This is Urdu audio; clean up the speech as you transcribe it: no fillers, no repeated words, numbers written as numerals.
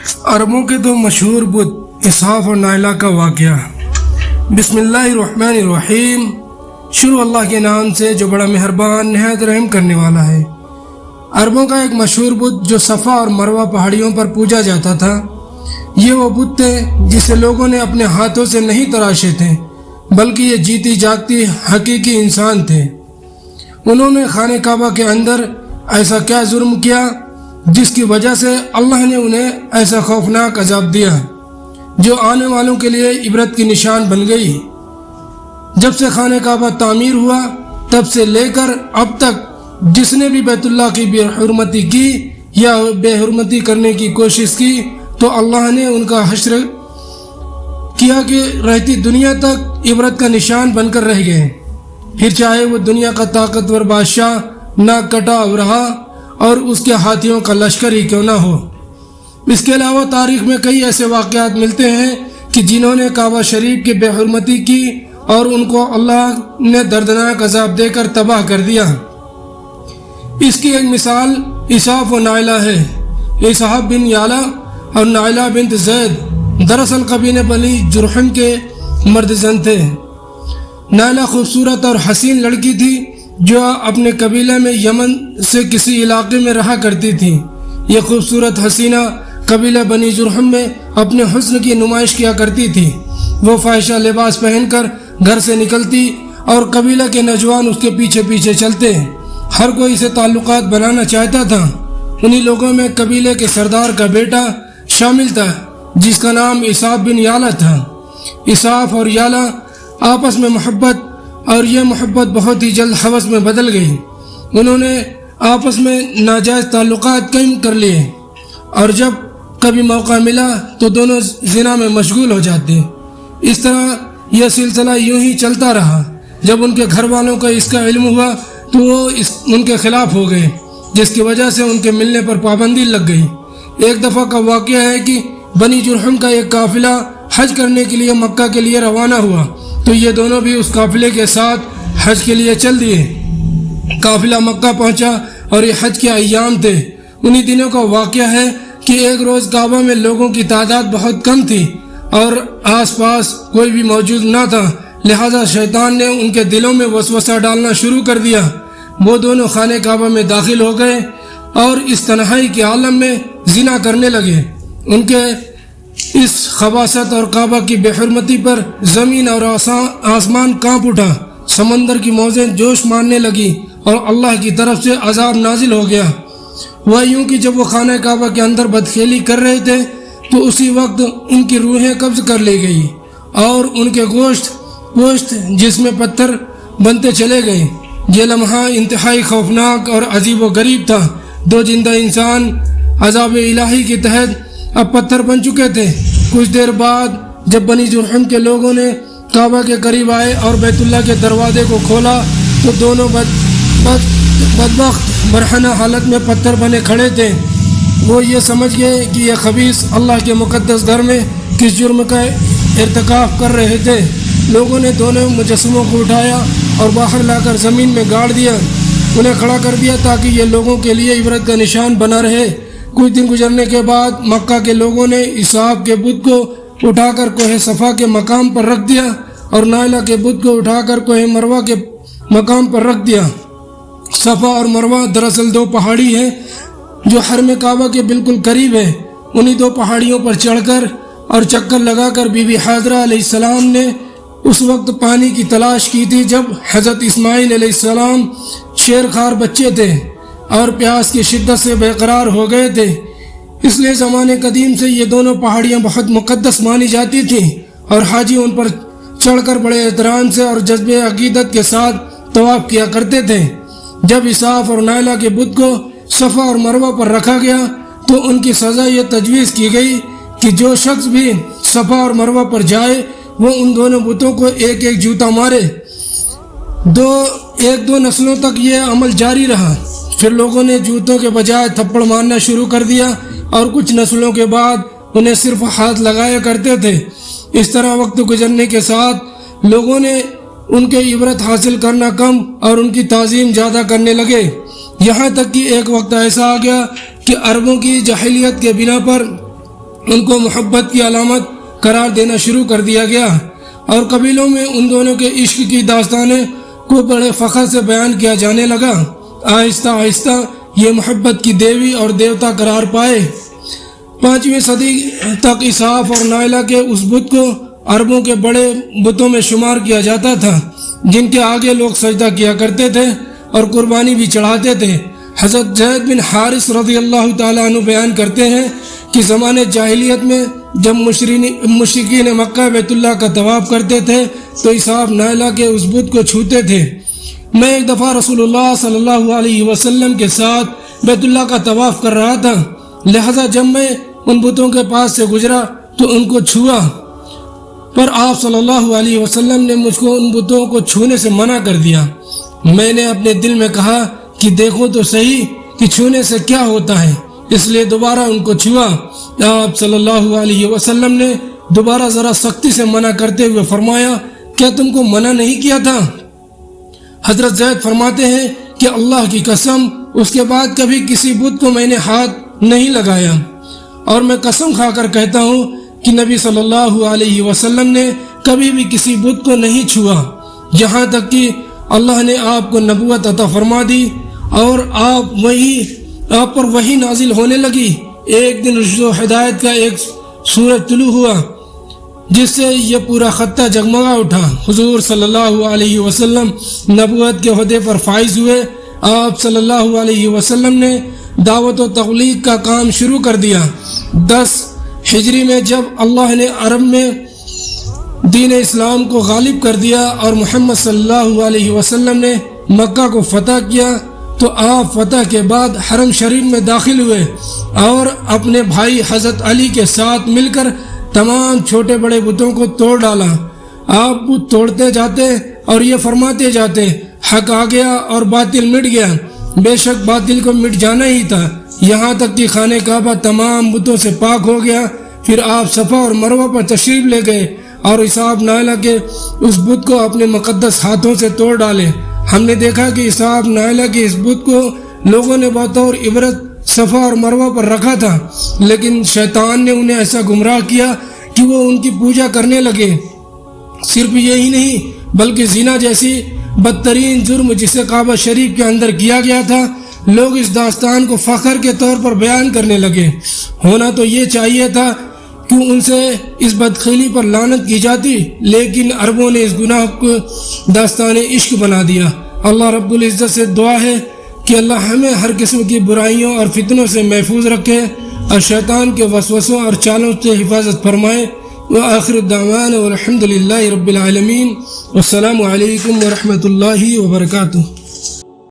عربوں کے دو مشہور بت اسحاق اور نائلہ کا واقعہ۔ بسم اللہ الرحمن الرحیم، شروع اللہ کے نام سے جو بڑا مہربان نہایت رحم کرنے والا ہے۔ عربوں کا ایک مشہور بت جو صفا اور مروہ پہاڑیوں پر پوجا جاتا تھا، یہ وہ بت تھے جسے لوگوں نے اپنے ہاتھوں سے نہیں تراشے تھے، بلکہ یہ جیتی جاگتی حقیقی انسان تھے۔ انہوں نے خانہ کعبہ کے اندر ایسا کیا جرم کیا جس کی وجہ سے اللہ نے انہیں ایسا خوفناک عذاب دیا جو آنے والوں کے لیے عبرت کی نشان بن گئی۔ جب سے خانہ کعبہ تعمیر ہوا تب سے لے کر اب تک جس نے بھی بیت اللہ کی بے حرمتی کی یا بے حرمتی کرنے کی کوشش کی تو اللہ نے ان کا حشر کیا کہ رہتی دنیا تک عبرت کا نشان بن کر رہ گئے، پھر چاہے وہ دنیا کا طاقتور بادشاہ ناک کٹا رہا اور اس کے ہاتھیوں کا لشکر ہی کیوں نہ ہو۔ اس کے علاوہ تاریخ میں کئی ایسے واقعات ملتے ہیں کہ جنہوں نے کعبہ شریف کی بے حرمتی کی اور ان کو اللہ نے دردناک عذاب دے کر تباہ کر دیا۔ اس کی ایک مثال اسحاق و نائلہ ہے۔ اسحاق بن یالا اور نائلہ بنت زید دراصل قبیلہ بنی جرحم کے مرد زن تھے۔ نائلہ خوبصورت اور حسین لڑکی تھی جو اپنے قبیلے میں یمن سے کسی علاقے میں رہا کرتی تھی۔ یہ خوبصورت حسینہ قبیلہ بنی جرحم میں اپنے حسن کی نمائش کیا کرتی تھی۔ وہ فاحشہ لباس پہن کر گھر سے نکلتی اور قبیلہ کے نوجوان اس کے پیچھے پیچھے چلتے۔ ہر کوئی اسے تعلقات بنانا چاہتا تھا۔ انہی لوگوں میں قبیلے کے سردار کا بیٹا شامل تھا جس کا نام اسحاق بن یالا تھا۔ اسحاق اور یالا آپس میں محبت اور یہ محبت بہت ہی جلد ہوس میں بدل گئی۔ انہوں نے آپس میں ناجائز تعلقات قائم کر لیے اور جب کبھی موقع ملا تو دونوں زنا میں مشغول ہو جاتے۔ اس طرح یہ سلسلہ یوں ہی چلتا رہا۔ جب ان کے گھر والوں کو اس کا علم ہوا تو وہ ان کے خلاف ہو گئے، جس کی وجہ سے ان کے ملنے پر پابندی لگ گئی۔ ایک دفعہ کا واقعہ ہے کہ بنی جرحم کا ایک قافلہ حج کرنے کے لیے مکہ کے لیے روانہ ہوا تو یہ دونوں بھی اس قافلے کے ساتھ حج کے لیے چل دیے۔ قافلہ مکہ پہنچا اور یہ حج کے ایام تھے۔ انہی دنوں کا واقعہ ہے کہ ایک روز کعبہ میں لوگوں کی تعداد بہت کم تھی اور آس پاس کوئی بھی موجود نہ تھا، لہذا شیطان نے ان کے دلوں میں وسوسہ ڈالنا شروع کر دیا۔ وہ دونوں خانہ کعبہ میں داخل ہو گئے اور اس تنہائی کے عالم میں زنا کرنے لگے۔ ان کے اس خباثت اور کعبہ کی بے حرمتی پر زمین اور آسمان کانپ اٹھا، سمندر کی موجیں جوش مارنے لگی اور اللہ کی طرف سے عذاب نازل ہو گیا۔ وہ یوں کہ جب وہ خانہ کعبہ کے اندر بدخیلی کر رہے تھے تو اسی وقت ان کی روحیں قبض کر لی گئی اور ان کے گوشت جس میں پتھر بنتے چلے گئے۔ یہ لمحہ انتہائی خوفناک اور عجیب و غریب تھا۔ دو زندہ انسان عذاب الہی کے تحت اب پتھر بن چکے تھے۔ کچھ دیر بعد جب بنی جرحم کے لوگوں نے کعبہ کے قریب آئے اور بیت اللہ کے دروازے کو کھولا تو دونوں بدبخت برہنہ حالت میں پتھر بنے کھڑے تھے۔ وہ یہ سمجھ گئے کہ یہ خبیث اللہ کے مقدس گھر میں کس جرم کا ارتکاب کر رہے تھے۔ لوگوں نے دونوں مجسموں کو اٹھایا اور باہر لا کر زمین میں گاڑ دیا، انہیں کھڑا کر دیا تاکہ یہ لوگوں کے لیے عبرت کا نشان بنا رہے۔ کچھ دن گزرنے کے بعد مکہ کے لوگوں نے اسحاق کے بت کو اٹھا کر کوہ صفا کے مقام پر رکھ دیا اور نائلہ کے بت کو اٹھا کر کوہ مروہ کے مقام پر رکھ دیا۔ صفا اور مروہ دراصل دو پہاڑی ہیں جو حرم کعبہ کے بالکل قریب ہیں۔ انہی دو پہاڑیوں پر چڑھ کر اور چکر لگا کر بی بی حاجرہ علیہ السلام نے اس وقت پانی کی تلاش کی تھی جب حضرت اسماعیل علیہ السلام شیر خوار بچے تھے اور پیاس کی شدت سے بے قرار ہو گئے تھے۔ اس لیے زمانے قدیم سے یہ دونوں پہاڑیاں بہت مقدس مانی جاتی تھیں اور حاجی ان پر چڑھ کر بڑے احترام سے اور جذب عقیدت کے ساتھ طواف کیا کرتے تھے۔ جب اسحاق اور نائلہ کے بت کو صفا اور مروہ پر رکھا گیا تو ان کی سزا یہ تجویز کی گئی کہ جو شخص بھی صفا اور مروہ پر جائے وہ ان دونوں بتوں کو ایک ایک جوتا مارے۔ دو نسلوں تک یہ عمل جاری رہا۔ پھر لوگوں نے جوتوں کے بجائے تھپڑ مارنا شروع کر دیا اور کچھ نسلوں کے بعد انہیں صرف ہاتھ لگایا کرتے تھے۔ اس طرح وقت گزرنے کے ساتھ لوگوں نے ان کے عبرت حاصل کرنا کم اور ان کی تعظیم زیادہ کرنے لگے، یہاں تک کہ ایک وقت ایسا آ گیا کہ عربوں کی جاہلیت کے بنا پر ان کو محبت کی علامت قرار دینا شروع کر دیا گیا، اور قبیلوں میں ان دونوں کے عشق کی داستانیں کو بڑے فخر سے بیان کیا جانے لگا۔ آہستہ آہستہ یہ محبت کی دیوی اور دیوتا قرار پائے۔ 5ویں صدی تک اسحاف اور نائلہ کے اس بت کو عربوں کے بڑے بتوں میں شمار کیا جاتا تھا، جن کے آگے لوگ سجدہ کیا کرتے تھے اور قربانی بھی چڑھاتے تھے۔ حضرت زید بن حارث رضی اللہ تعالیٰ عنہ بیان کرتے ہیں کہ زمانے جاہلیت میں جب مشرکین مکہ بیت اللہ کا طواف کرتے تھے تو اسحاف نائلہ کے اس بت کو چھوتے تھے۔ میں ایک دفعہ رسول اللہ صلی اللہ علیہ وسلم کے ساتھ بیت اللہ کا طواف کر رہا تھا، لہذا جب میں ان بتوں کے پاس سے گزرا تو ان کو چھوا، پر آپ صلی اللہ علیہ وسلم نے مجھ کو ان بتوں کو چھونے سے منع کر دیا۔ میں نے اپنے دل میں کہا کہ دیکھو تو صحیح کہ چھونے سے کیا ہوتا ہے، اس لیے دوبارہ ان کو چھوا۔ آپ صلی اللہ علیہ وسلم نے دوبارہ ذرا سختی سے منع کرتے ہوئے فرمایا، کیا تم کو منع نہیں کیا تھا؟ حضرت زید فرماتے ہیں کہ اللہ کی قسم اس کے بعد کبھی کسی بت کو میں نے ہاتھ نہیں لگایا، اور میں قسم کھا کر کہتا ہوں کہ نبی صلی اللہ علیہ وسلم نے کبھی بھی کسی بت کو نہیں چھوا، یہاں تک کہ اللہ نے آپ کو نبوت عطا فرما دی اور آپ پر وحی نازل ہونے لگی۔ ایک دن رشد و ہدایت کا ایک سورج طلوع ہوا جس سے یہ پورا خطہ جگمگا اٹھا۔ حضور صلی اللہ علیہ وسلم نبوت کے عہدے پر فائز ہوئے۔ آپ صلی اللہ علیہ وسلم نے دعوت و تبلیغ کا کام شروع کر دیا۔ 10 ہجری میں جب اللہ نے عرب میں دین اسلام کو غالب کر دیا اور محمد صلی اللہ علیہ وسلم نے مکہ کو فتح کیا تو آپ فتح کے بعد حرم شریف میں داخل ہوئے اور اپنے بھائی حضرت علی کے ساتھ مل کر تمام چھوٹے بڑے بتوں کو توڑ ڈالا۔ آپ بت توڑتے جاتے اور یہ فرماتے جاتے، حق آ گیا اور باطل مٹ گیا۔ بے شک باطل کو مٹ جانا ہی تھا، یہاں تک کہ خانہ کعبہ تمام بتوں سے پاک ہو گیا۔ پھر آپ صفا اور مروہ پر تشریف لے گئے اور اسحاف نائلہ کے اس بت کو اپنے مقدس ہاتھوں سے توڑ ڈالے۔ ہم نے دیکھا کہ اسحاف نائلہ کے اس بت کو لوگوں نے بطور عبرت صفا اور مروہ پر رکھا تھا، لیکن شیطان نے انہیں ایسا گمراہ کیا کہ وہ ان کی پوجا کرنے لگے۔ صرف یہی نہیں بلکہ زنا جیسی بدترین جرم جسے کعبہ شریف کے اندر کیا گیا تھا، لوگ اس داستان کو فخر کے طور پر بیان کرنے لگے۔ ہونا تو یہ چاہیے تھا کہ ان سے اس بدخیلی پر لعنت کی جاتی، لیکن عربوں نے اس گناہ کو داستان عشق بنا دیا۔ اللہ رب العزت سے دعا ہے کہ اللہ ہمیں ہر قسم کی برائیوں اور فتنوں سے محفوظ رکھے اور شیطان کے وسوسوں اور چالوں سے حفاظت فرمائے۔ وآخر الدعوانا والحمد للہ رب العالمین، والسلام علیکم ورحمۃ اللہ وبرکاتہ۔